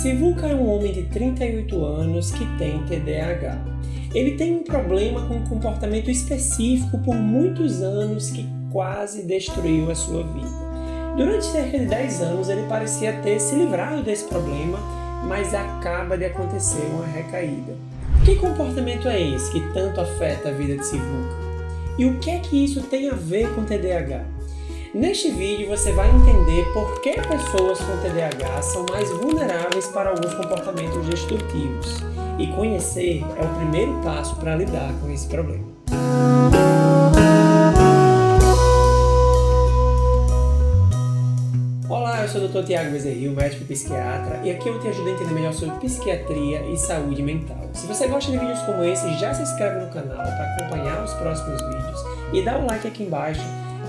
Sivuca é um homem de 38 anos que tem TDAH. Ele tem um problema com um comportamento específico por muitos anos que quase destruiu a sua vida. Durante cerca de 10 anos ele parecia ter se livrado desse problema, mas acaba de acontecer uma recaída. Que comportamento é esse que tanto afeta a vida de Sivuca? E o que é que isso tem a ver com TDAH? Neste vídeo você vai entender por que pessoas com TDAH são mais vulneráveis para alguns comportamentos destrutivos. E conhecer é o primeiro passo para lidar com esse problema. Olá, eu sou o Dr. Tiago Bezerril, médico e psiquiatra, e aqui eu te ajudo a entender melhor sobre psiquiatria e saúde mental. Se você gosta de vídeos como esse, já se inscreve no canal para acompanhar os próximos vídeos e dá um like aqui embaixo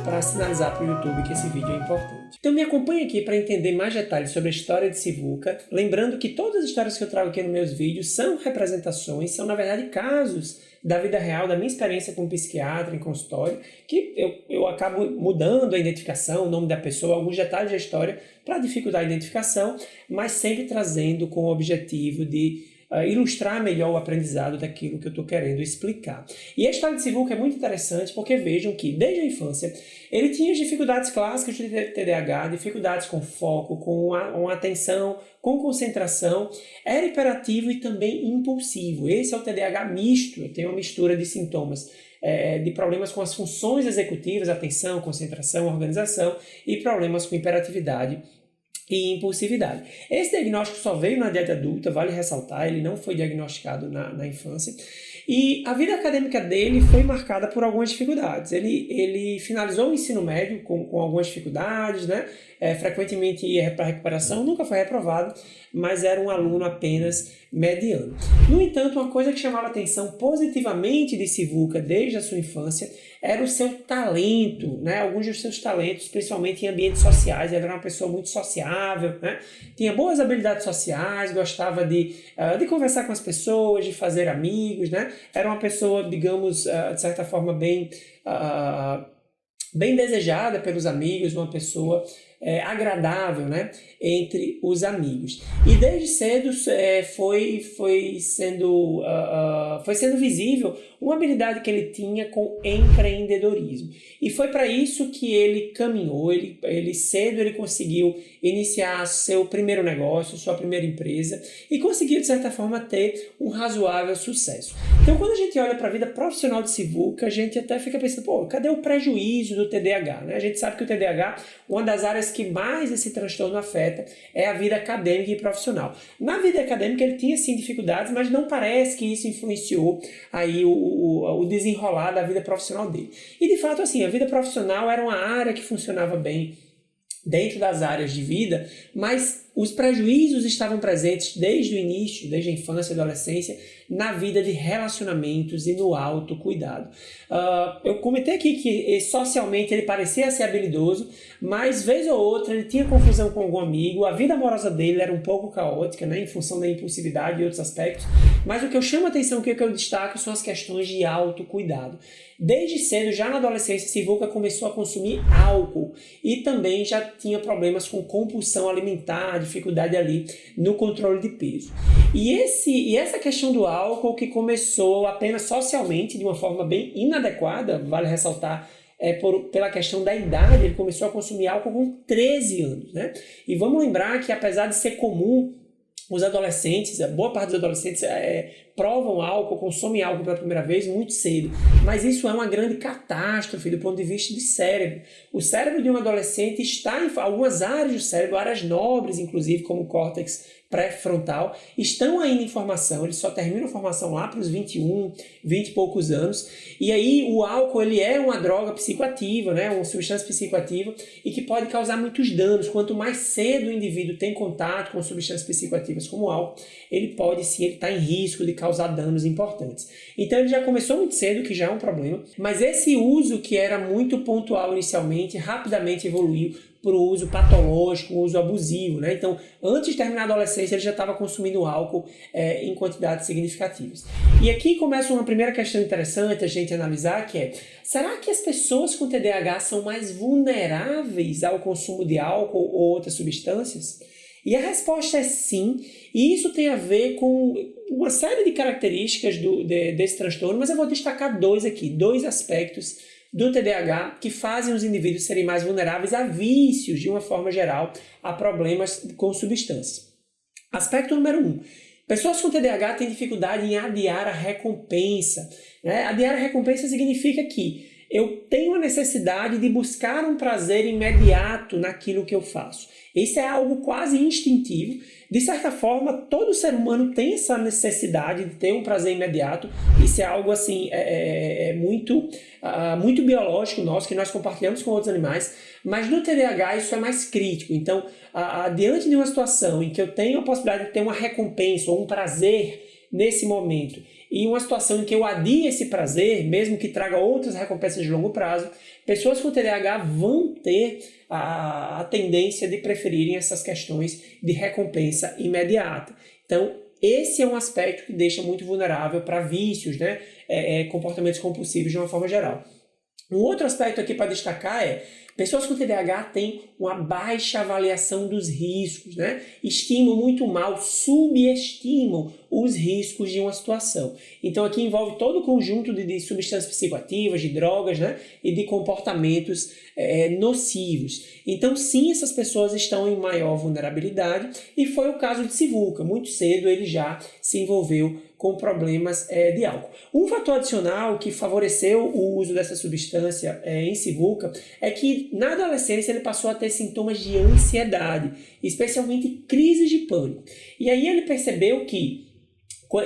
para sinalizar para o YouTube que esse vídeo é importante. Então me acompanhe aqui para entender mais detalhes sobre a história de Sivuca, lembrando que todas as histórias que eu trago aqui nos meus vídeos são representações, são na verdade casos da vida real, da minha experiência como psiquiatra em consultório, que eu acabo mudando a identificação, o nome da pessoa, alguns detalhes da história para dificultar a identificação, mas sempre trazendo com o objetivo de ilustrar melhor o aprendizado daquilo que eu estou querendo explicar. E a história de Sivuca é muito interessante porque vejam que, desde a infância, ele tinha as dificuldades clássicas de TDAH, dificuldades com foco, com atenção, com concentração, era hiperativo e também impulsivo. Esse é o TDAH misto, tem uma mistura de sintomas de problemas com as funções executivas, atenção, concentração, organização e problemas com hiperatividade e impulsividade. Esse diagnóstico só veio na idade adulta, vale ressaltar, ele não foi diagnosticado na infância. E a vida acadêmica dele foi marcada por algumas dificuldades. Ele finalizou o ensino médio com algumas dificuldades, né? Frequentemente ia para recuperação, nunca foi reprovado, mas era um aluno apenas mediano. No entanto, uma coisa que chamava atenção positivamente de Sivuca desde a sua infância era o seu talento, né? Alguns dos seus talentos, principalmente em ambientes sociais. Ele era uma pessoa muito sociável, né? Tinha boas habilidades sociais, gostava de conversar com as pessoas, de fazer amigos, né? Era uma pessoa, digamos, de certa forma, bem desejada pelos amigos, uma pessoa agradável, né, entre os amigos. E desde cedo foi sendo visível uma habilidade que ele tinha com empreendedorismo. E foi para isso que ele caminhou, cedo ele conseguiu iniciar seu primeiro negócio, sua primeira empresa, e conseguiu, de certa forma, ter um razoável sucesso. Então, quando a gente olha para a vida profissional de Sivuca, a gente até fica pensando, pô, cadê o prejuízo do TDAH? Né? A gente sabe que o TDAH, uma das áreas que mais esse transtorno afeta é a vida acadêmica e profissional. Na vida acadêmica ele tinha sim dificuldades, mas não parece que isso influenciou aí o desenrolar da vida profissional dele. E de fato assim, a vida profissional era uma área que funcionava bem dentro das áreas de vida, mas os prejuízos estavam presentes desde o início, desde a infância e adolescência, na vida de relacionamentos e no autocuidado. Eu comentei aqui que socialmente ele parecia ser habilidoso, mas vez ou outra ele tinha confusão com algum amigo, a vida amorosa dele era um pouco caótica, né, em função da impulsividade e outros aspectos, mas o que eu chamo a atenção, o que eu destaco são as questões de autocuidado. Desde cedo, já na adolescência, Sivuca começou a consumir álcool e também já tinha problemas com compulsão alimentar, dificuldade ali no controle de peso. E essa questão do álcool que começou apenas socialmente, de uma forma bem inadequada, vale ressaltar, pela questão da idade, ele começou a consumir álcool com 13 anos, né? E vamos lembrar que apesar de ser comum os adolescentes, a boa parte dos adolescentes provam álcool, consomem álcool pela primeira vez muito cedo. Mas isso é uma grande catástrofe do ponto de vista de cérebro. O cérebro de um adolescente está em algumas áreas do cérebro, áreas nobres, inclusive, como o córtex pré-frontal, estão ainda em formação, eles só terminam a formação lá para os 21, 20 e poucos anos. E aí o álcool ele é uma droga psicoativa, né? Uma substância psicoativa e que pode causar muitos danos. Quanto mais cedo o indivíduo tem contato com substâncias psicoativas como o álcool, ele está em risco de causar danos importantes. Então ele já começou muito cedo, que já é um problema, mas esse uso que era muito pontual inicialmente, rapidamente evoluiu para o uso patológico, o uso abusivo, né? Então, antes de terminar a adolescência, ele já estava consumindo álcool em quantidades significativas. E aqui começa uma primeira questão interessante a gente analisar, que é, será que as pessoas com TDAH são mais vulneráveis ao consumo de álcool ou outras substâncias? E a resposta é sim, e isso tem a ver com uma série de características desse transtorno, mas eu vou destacar dois aqui, dois aspectos do TDAH que fazem os indivíduos serem mais vulneráveis a vícios, de uma forma geral, a problemas com substâncias. Aspecto número 1. Pessoas com TDAH têm dificuldade em adiar a recompensa, né? Adiar a recompensa significa que eu tenho a necessidade de buscar um prazer imediato naquilo que eu faço. Isso é algo quase instintivo. De certa forma, todo ser humano tem essa necessidade de ter um prazer imediato. Isso é algo assim, muito biológico nosso, que nós compartilhamos com outros animais. Mas no TDAH isso é mais crítico. Então, diante de uma situação em que eu tenho a possibilidade de ter uma recompensa ou um prazer nesse momento, e uma situação em que eu adie esse prazer, mesmo que traga outras recompensas de longo prazo, pessoas com TDAH vão ter a tendência de preferirem essas questões de recompensa imediata. Então, esse é um aspecto que deixa muito vulnerável para vícios, né? Comportamentos compulsivos de uma forma geral. Um outro aspecto aqui para destacar é pessoas com TDAH têm uma baixa avaliação dos riscos, né? Estimam muito mal, subestimam os riscos de uma situação. Então aqui envolve todo o conjunto de substâncias psicoativas, de drogas, né? E de comportamentos nocivos. Então sim, essas pessoas estão em maior vulnerabilidade e foi o caso de Sivuca. Muito cedo ele já se envolveu com problemas de álcool. Um fator adicional que favoreceu o uso dessa substância em Sivuca é que na adolescência ele passou a ter sintomas de ansiedade, especialmente crises de pânico. E aí ele percebeu que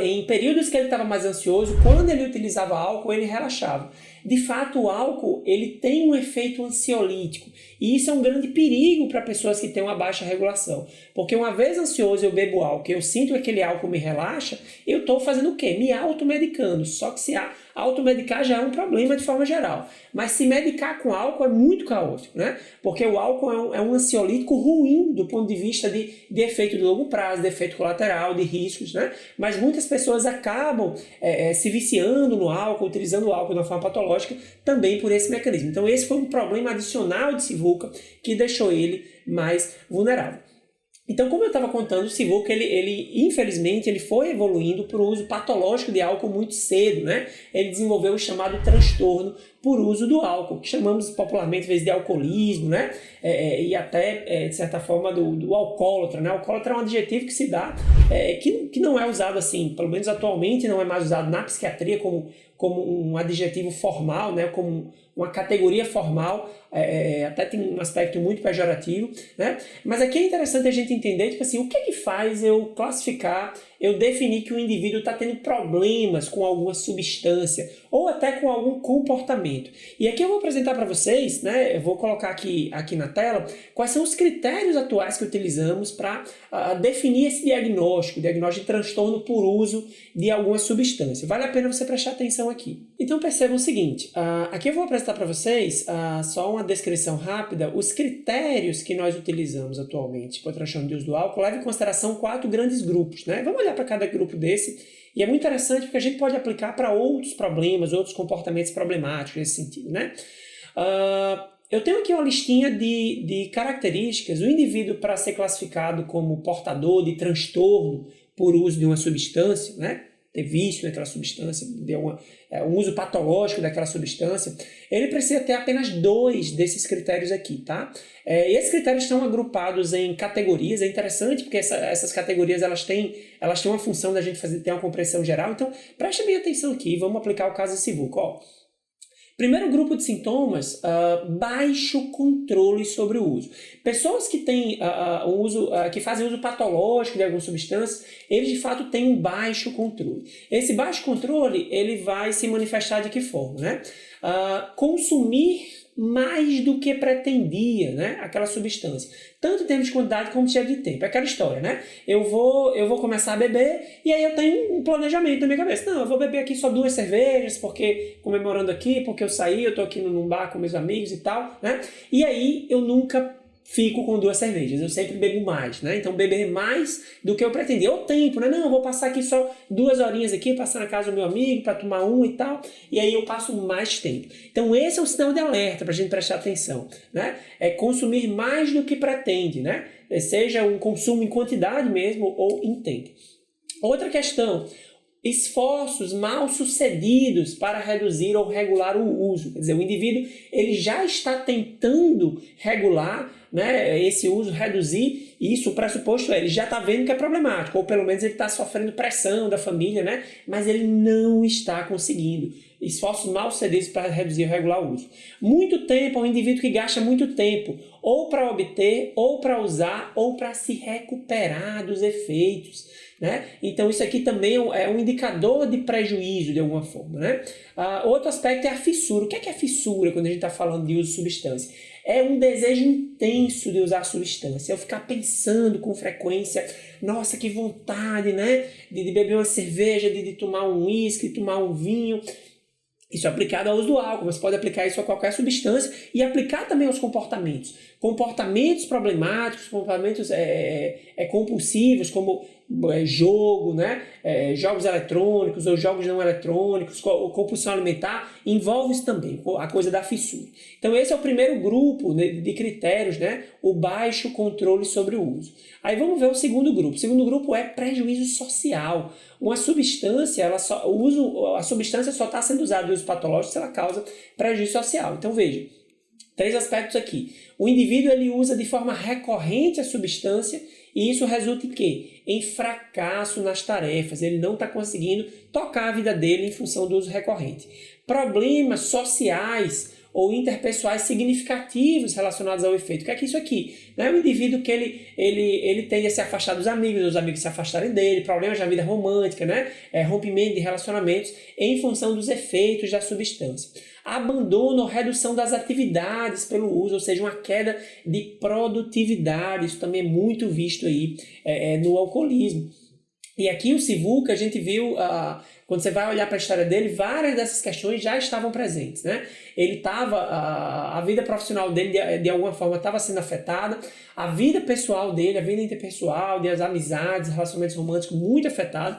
em períodos que ele estava mais ansioso, quando ele utilizava álcool, ele relaxava. De fato, o álcool ele tem um efeito ansiolítico. E isso é um grande perigo para pessoas que têm uma baixa regulação. Porque uma vez ansioso eu bebo álcool, eu sinto que aquele álcool me relaxa, eu estou fazendo o quê? Me automedicando. Só que se automedicar já é um problema de forma geral. Mas se medicar com álcool é muito caótico, né? Porque o álcool é um ansiolítico ruim do ponto de vista de efeito de longo prazo, de efeito colateral, de riscos, né? Mas muitas pessoas acabam se viciando no álcool, utilizando o álcool de uma forma patológica, também por esse mecanismo. Então esse foi um problema adicional de Sivuca que deixou ele mais vulnerável. Então, como eu estava contando, o Sivuca, infelizmente, ele foi evoluindo para o uso patológico de álcool muito cedo, né? Ele desenvolveu o chamado transtorno por uso do álcool, que chamamos popularmente, às vezes, de alcoolismo, né? E até, de certa forma, do alcoólatra, né? Alcoólatra é um adjetivo que se dá, que não é usado assim, pelo menos atualmente, não é mais usado na psiquiatria como um adjetivo formal, né? Como uma categoria formal, até tem um aspecto muito pejorativo, né? Mas aqui é interessante a gente entender, tipo assim, o que faz eu classificar, eu definir que o indivíduo está tendo problemas com alguma substância ou até com algum comportamento. E aqui eu vou apresentar para vocês, né? Eu vou colocar aqui na tela quais são os critérios atuais que utilizamos para definir esse diagnóstico de transtorno por uso de alguma substância. Vale a pena você prestar atenção aqui. Então percebam o seguinte, aqui eu vou apresentar para vocês só uma descrição rápida, os critérios que nós utilizamos atualmente para o transtorno de uso do álcool levam em consideração 4 grandes grupos, né? Vamos olhar para cada grupo desse, e é muito interessante porque a gente pode aplicar para outros problemas, outros comportamentos problemáticos nesse sentido, né? Eu tenho aqui uma listinha de características. O indivíduo, para ser classificado como portador de transtorno por uso de uma substância, né? Ter vício naquela substância, um uso patológico daquela substância, ele precisa ter apenas 2 desses critérios aqui, tá? E esses critérios estão agrupados em categorias. É interessante porque essas categorias elas têm uma função da gente ter uma compreensão geral. Então, preste bem atenção aqui, vamos aplicar o caso de Sivuca. Primeiro grupo de sintomas, baixo controle sobre o uso. Pessoas que têm que fazem uso patológico de alguma substância, eles de fato têm um baixo controle. Esse baixo controle, ele vai se manifestar de que forma, né? Consumir mais do que pretendia, né? Aquela substância. Tanto em termos de quantidade como de tempo. É aquela história, né? Eu vou começar a beber e aí eu tenho um planejamento na minha cabeça. Não, eu vou beber aqui só 2 cervejas, porque comemorando aqui, porque eu saí, eu tô aqui num bar com meus amigos e tal, né? E aí eu nunca fico com 2 cervejas, eu sempre bebo mais, né? Então beber mais do que eu pretendia. O tempo, né? Não, eu vou passar aqui só 2 horinhas aqui, passar na casa do meu amigo para tomar um e tal, e aí eu passo mais tempo. Então esse é um sinal de alerta para a gente prestar atenção, né? É consumir mais do que pretende, né? Seja um consumo em quantidade mesmo ou em tempo. Outra questão, esforços mal sucedidos para reduzir ou regular o uso. Quer dizer, o indivíduo ele já está tentando regular, né, esse uso, reduzir, e isso o pressuposto ele já está vendo que é problemático, ou pelo menos ele está sofrendo pressão da família, né, mas ele não está conseguindo. Esforços mal sucedidos para reduzir ou regular o uso. Muito tempo é um indivíduo que gasta muito tempo, ou para obter, ou para usar, ou para se recuperar dos efeitos, né? Então isso aqui também é um indicador de prejuízo de alguma forma, né? Outro aspecto é a fissura. O que é a fissura quando a gente está falando de uso de substância? É um desejo intenso de usar a substância. Eu ficar pensando com frequência, nossa, que vontade, né? De beber uma cerveja, de tomar um uísque, de tomar um vinho. Isso é aplicado ao uso do álcool, mas pode aplicar isso a qualquer substância e aplicar também aos comportamentos. Comportamentos problemáticos, comportamentos compulsivos, como jogo, né? Jogos eletrônicos ou jogos não eletrônicos, compulsão alimentar, envolve isso também, a coisa da fissura. Então esse é o primeiro grupo de critérios, né? O baixo controle sobre o uso. Aí vamos ver o segundo grupo. O segundo grupo é prejuízo social. Uma substância, a substância só está sendo usada de uso patológico se ela causa prejuízo social. Então veja, 3 aspectos aqui. O indivíduo ele usa de forma recorrente a substância e isso resulta em quê? Em fracasso nas tarefas. Ele não está conseguindo tocar a vida dele em função do uso recorrente. Problemas sociais ou interpessoais significativos relacionados ao efeito. O que é isso aqui? É um indivíduo que ele tende a se afastar dos amigos, os amigos se afastarem dele, problemas da vida romântica, né? Rompimento de relacionamentos em função dos efeitos da substância. Abandono ou redução das atividades pelo uso, ou seja, uma queda de produtividade. Isso também é muito visto aí no alcoolismo. E aqui o Sivuca, a gente viu, quando você vai olhar para a história dele, várias dessas questões já estavam presentes, né? Ele estava, a vida profissional dele de alguma forma estava sendo afetada, a vida pessoal dele, a vida interpessoal, as amizades, relacionamentos românticos muito afetado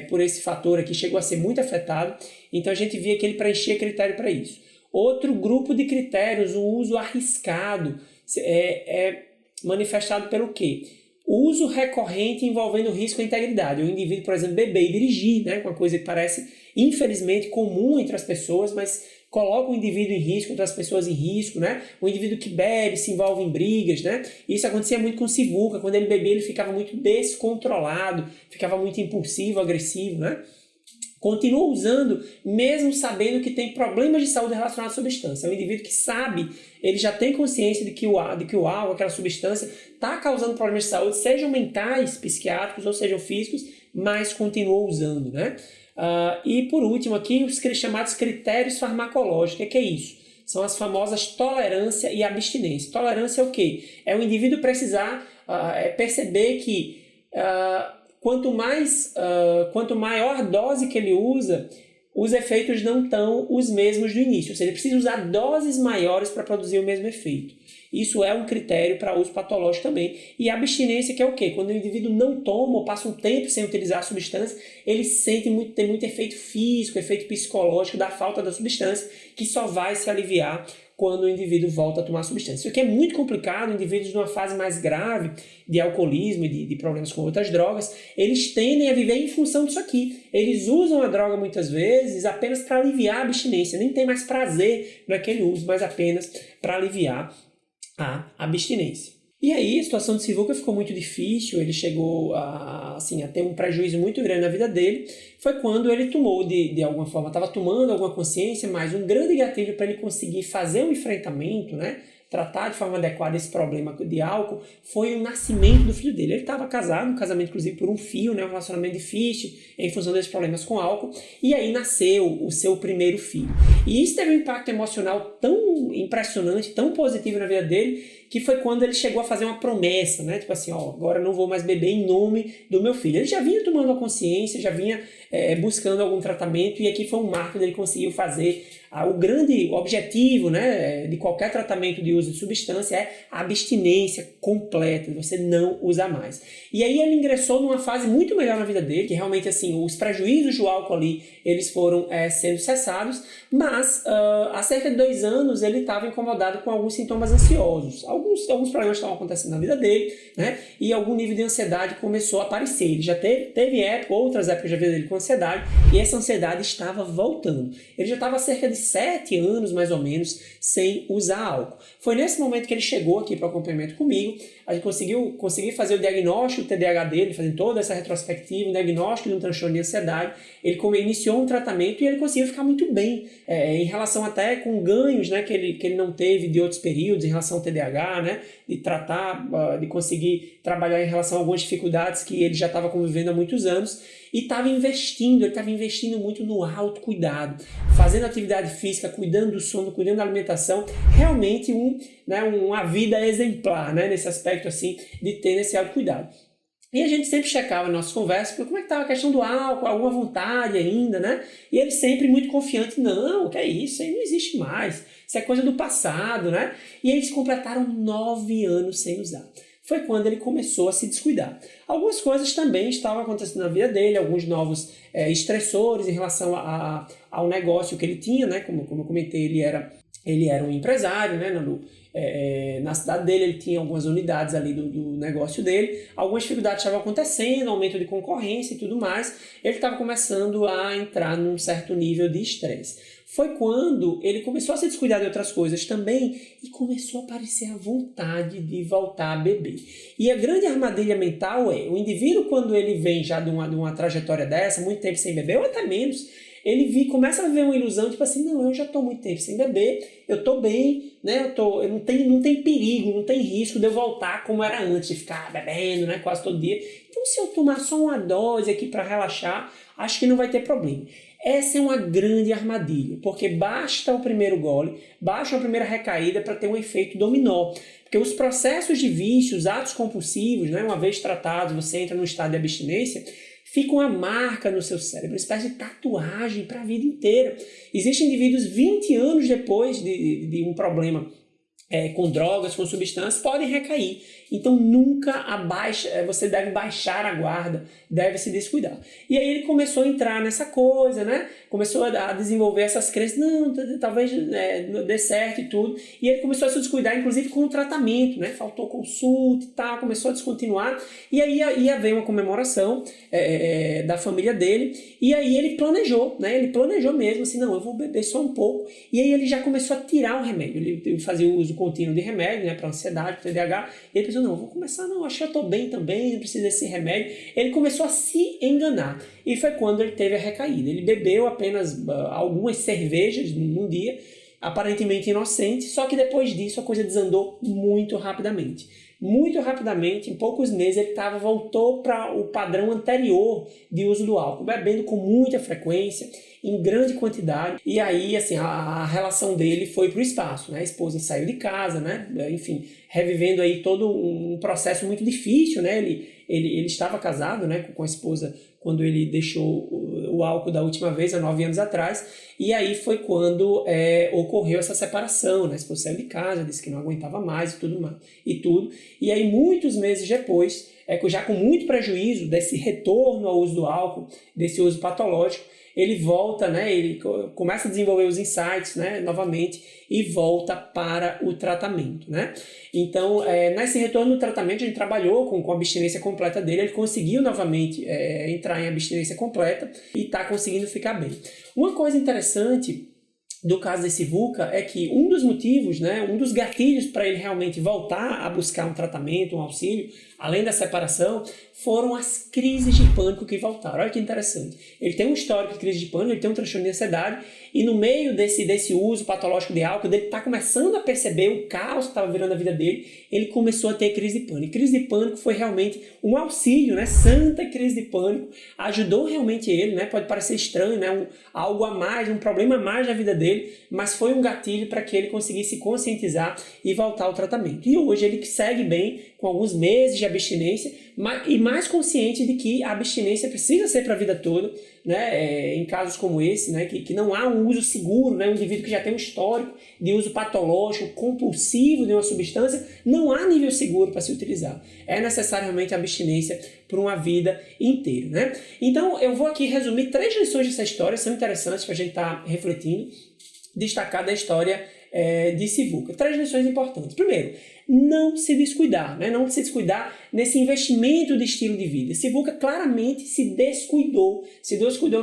por esse fator aqui, chegou a ser muito afetado. Então a gente via que ele preenchia critério para isso. Outro grupo de critérios, o uso arriscado, é manifestado pelo quê? Uso recorrente envolvendo risco à integridade. O indivíduo, por exemplo, beber e dirigir, né? Uma coisa que parece, infelizmente, comum entre as pessoas, mas coloca o indivíduo em risco, outras pessoas em risco, né? O indivíduo que bebe se envolve em brigas, né? Isso acontecia muito com o Sivuca. Quando ele bebia, ele ficava muito descontrolado, ficava muito impulsivo, agressivo, né? Continua usando, mesmo sabendo que tem problemas de saúde relacionados à substância. É um indivíduo que sabe, ele já tem consciência de que o álcool, aquela substância, está causando problemas de saúde, sejam mentais, psiquiátricos ou sejam físicos, mas continua usando, né? E por último aqui, os chamados critérios farmacológicos. O que é isso? São as famosas tolerância e abstinência. Tolerância é o quê? É o indivíduo precisar perceber que quanto maior dose que ele usa, os efeitos não estão os mesmos do início. Ou seja, ele precisa usar doses maiores para produzir o mesmo efeito. Isso é um critério para uso patológico também. E a abstinência, que é o quê? Quando o indivíduo não toma ou passa um tempo sem utilizar a substância, ele tem muito efeito físico, efeito psicológico da falta da substância, que só vai se aliviar quando o indivíduo volta a tomar substância. Isso aqui é muito complicado. Indivíduos numa fase mais grave de alcoolismo e de problemas com outras drogas, eles tendem a viver em função disso aqui. Eles usam a droga muitas vezes apenas para aliviar a abstinência. Nem tem mais prazer naquele uso, mas apenas para aliviar a abstinência. E aí a situação de Sivuca ficou muito difícil, ele chegou a ter um prejuízo muito grande na vida dele. Foi quando ele tomou, de alguma forma, estava tomando alguma consciência, mas um grande gatilho para ele conseguir fazer um enfrentamento, né? Tratar de forma adequada esse problema de álcool, foi o nascimento do filho dele. Ele estava casado, um casamento inclusive por um fio, né, um relacionamento difícil em função desses problemas com álcool, e aí nasceu o seu primeiro filho. E isso teve um impacto emocional tão impressionante, tão positivo na vida dele, que foi quando ele chegou a fazer uma promessa, né? Tipo assim, ó, agora eu não vou mais beber em nome do meu filho. Ele já vinha tomando a consciência, já vinha buscando algum tratamento, e aqui foi um marco dele conseguiu fazer. O grande objetivo, né, de qualquer tratamento de uso de substância é a abstinência completa, você não usar mais. E aí ele ingressou numa fase muito melhor na vida dele, que realmente assim, os prejuízos do álcool ali, eles foram sendo cessados, mas há cerca de 2 anos ele estava incomodado com alguns sintomas ansiosos. Alguns problemas estavam acontecendo na vida dele, né, e algum nível de ansiedade começou a aparecer. Ele já teve outras épocas da vida dele com ansiedade, e essa ansiedade estava voltando. Ele já estava há cerca de 7 anos, mais ou menos, sem usar álcool. Foi nesse momento que ele chegou aqui para o acompanhamento comigo. A gente conseguiu fazer o diagnóstico do TDAH dele, fazendo toda essa retrospectiva, um diagnóstico de um transtorno de ansiedade. Ele iniciou um tratamento e ele conseguiu ficar muito bem, em relação até com ganhos, né, que ele não teve de outros períodos em relação ao TDAH, né, de tratar, de conseguir trabalhar em relação a algumas dificuldades que ele já estava convivendo há muitos anos. E ele estava investindo muito no autocuidado, fazendo atividade física, cuidando do sono, cuidando da alimentação, realmente uma vida exemplar, né, nesse aspecto assim, de ter esse autocuidado. E a gente sempre checava nas nossas conversas, como é que estava a questão do álcool, alguma vontade ainda, né? E ele sempre muito confiante, não, que é isso aí não existe mais, isso é coisa do passado, né? E eles completaram 9 anos sem usar. Foi quando ele começou a se descuidar. Algumas coisas também estavam acontecendo na vida dele, alguns novos estressores em relação ao negócio que ele tinha, né? Como eu comentei, ele era um empresário, né? Na cidade dele ele tinha algumas unidades ali do negócio dele, algumas dificuldades estavam acontecendo, aumento de concorrência e tudo mais, ele estava começando a entrar num certo nível de estresse. Foi quando ele começou a se descuidar de outras coisas também e começou a aparecer a vontade de voltar a beber. E a grande armadilha mental o indivíduo, quando ele vem já de uma trajetória dessa, muito tempo sem beber, ou até menos, ele começa a viver uma ilusão, tipo assim, não, eu já estou muito tempo sem beber, eu estou bem, né? Não tem perigo, não tem risco de eu voltar como era antes, de ficar bebendo, né, quase todo dia. Então, se eu tomar só uma dose aqui para relaxar, acho que não vai ter problema. Essa é uma grande armadilha, porque basta o primeiro gole, basta a primeira recaída para ter um efeito dominó. Porque os processos de vício, os atos compulsivos, né, uma vez tratados, você entra num estado de abstinência, fica uma marca no seu cérebro, uma espécie de tatuagem para a vida inteira. Existem indivíduos 20 anos depois de um problema com drogas, com substâncias, podem recair. Então nunca você deve baixar a guarda, deve se descuidar. E aí ele começou a entrar nessa coisa, né? Começou a desenvolver essas crenças, não, talvez dê certo e tudo. E ele começou a se descuidar, inclusive com o tratamento, né? Faltou consulta e tal, começou a descontinuar. E aí ia haver uma comemoração da família dele. E aí ele planejou, né? Ele planejou mesmo, assim, não, eu vou beber só um pouco. E aí ele já começou a tirar o remédio. Ele fazia o uso contínuo de remédio, né? Para ansiedade, para TDAH. E ele pensou, não, vou começar, não, acho que eu estou bem também, não preciso desse remédio. Ele começou a se enganar. E foi quando ele teve a recaída. Ele bebeu apenas algumas cervejas num dia, aparentemente inocente, só que depois disso a coisa desandou muito rapidamente. Muito rapidamente, em poucos meses, ele voltou para o padrão anterior de uso do álcool, bebendo com muita frequência, em grande quantidade, e aí assim, a relação dele foi para o espaço, né? A esposa saiu de casa, né? Enfim, revivendo aí todo um processo muito difícil, né? Ele estava casado, né, com a esposa quando ele deixou o álcool da última vez, há 9 anos atrás, e aí foi quando ocorreu essa separação, né? A esposa saiu de casa, disse que não aguentava mais e tudo, e aí muitos meses depois, já com muito prejuízo desse retorno ao uso do álcool, desse uso patológico, ele volta, né, ele começa a desenvolver os insights, né, novamente, e volta para o tratamento, né? Então, nesse retorno do tratamento, a gente trabalhou com a abstinência completa dele, ele conseguiu novamente entrar em abstinência completa e está conseguindo ficar bem. Uma coisa interessante do caso desse VUCA é que um dos motivos, né, um dos gatilhos para ele realmente voltar a buscar um tratamento, um auxílio, além da separação, foram as crises de pânico que voltaram. Olha que interessante. Ele tem um histórico de crise de pânico, ele tem um transtorno de ansiedade, e no meio desse uso patológico de álcool, ele está começando a perceber o caos que estava virando a vida dele, ele começou a ter crise de pânico. Crise de pânico foi realmente um auxílio, né? Santa crise de pânico, ajudou realmente ele, né? Pode parecer estranho, né? Algo a mais, um problema a mais na vida dele, dele, mas foi um gatilho para que ele conseguisse conscientizar e voltar ao tratamento. E hoje ele segue bem, com alguns meses de abstinência, e mais consciente de que a abstinência precisa ser para a vida toda, né? Em casos como esse, né? que não há um uso seguro, né? Um indivíduo que já tem um histórico de uso patológico, compulsivo de uma substância, não há nível seguro para se utilizar. É necessário realmente a abstinência por uma vida inteira, né? Então, eu vou aqui resumir 3 lições dessa história, são interessantes para a gente estar refletindo, destacar da história de Sivuca. 3 lições importantes. Primeiro, não se descuidar, né? Não se descuidar nesse investimento de estilo de vida. Sivuca claramente se descuidou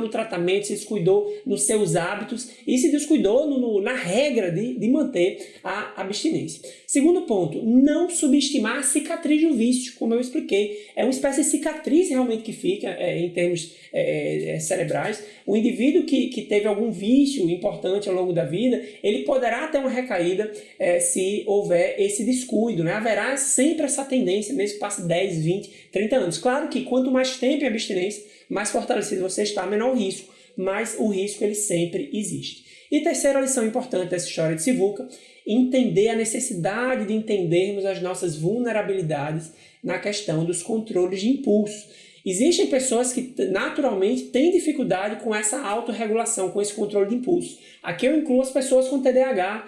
no tratamento, se descuidou nos seus hábitos e se descuidou na regra de manter a abstinência. Segundo ponto, não subestimar a cicatriz do vício, como eu expliquei. É uma espécie de cicatriz realmente que fica em termos cerebrais. O indivíduo que teve algum vício importante ao longo da vida, ele poderá ter uma recaída se houver esse descuido. Né? Haverá sempre essa tendência, mesmo que passe 10, 20, 30 anos. Claro que quanto mais tempo em abstinência, mais fortalecido você está, menor o risco, mas o risco ele sempre existe. E terceira lição importante dessa história de Sivuca, entender a necessidade de entendermos as nossas vulnerabilidades na questão dos controles de impulso. Existem pessoas que naturalmente têm dificuldade com essa autorregulação, com esse controle de impulso. Aqui eu incluo as pessoas com TDAH,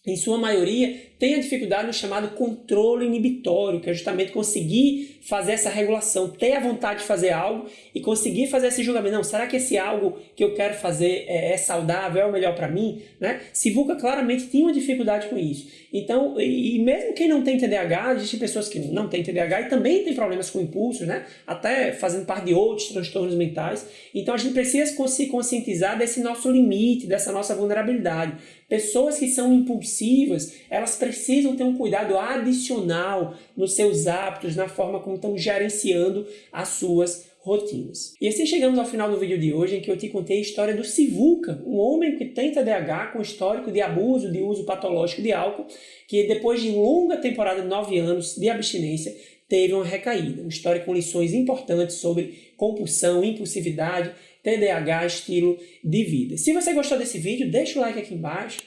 em sua maioria, tem a dificuldade no chamado controle inibitório, que é justamente conseguir fazer essa regulação, ter a vontade de fazer algo e conseguir fazer esse julgamento. Não, será que esse algo que eu quero fazer é saudável, é o melhor para mim? Né? Sivuca claramente tinha uma dificuldade com isso. Então, e mesmo quem não tem TDAH, existem pessoas que não têm TDAH e também têm problemas com impulsos, né? Até fazendo parte de outros transtornos mentais. Então, a gente precisa se conscientizar desse nosso limite, dessa nossa vulnerabilidade. Pessoas que são impulsivas, elas precisam ter um cuidado adicional nos seus hábitos, na forma como estão gerenciando as suas rotinas. E assim chegamos ao final do vídeo de hoje, em que eu te contei a história do Sivuca, um homem que tem TDAH com histórico de abuso, de uso patológico de álcool, que depois de longa temporada de 9 anos de abstinência, teve uma recaída. Uma história com lições importantes sobre compulsão, impulsividade, TDAH, estilo de vida. Se você gostou desse vídeo, deixa o like aqui embaixo.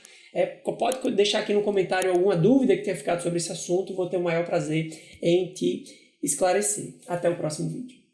Pode deixar aqui no comentário alguma dúvida que tenha ficado sobre esse assunto. Vou ter o maior prazer em te esclarecer. Até o próximo vídeo.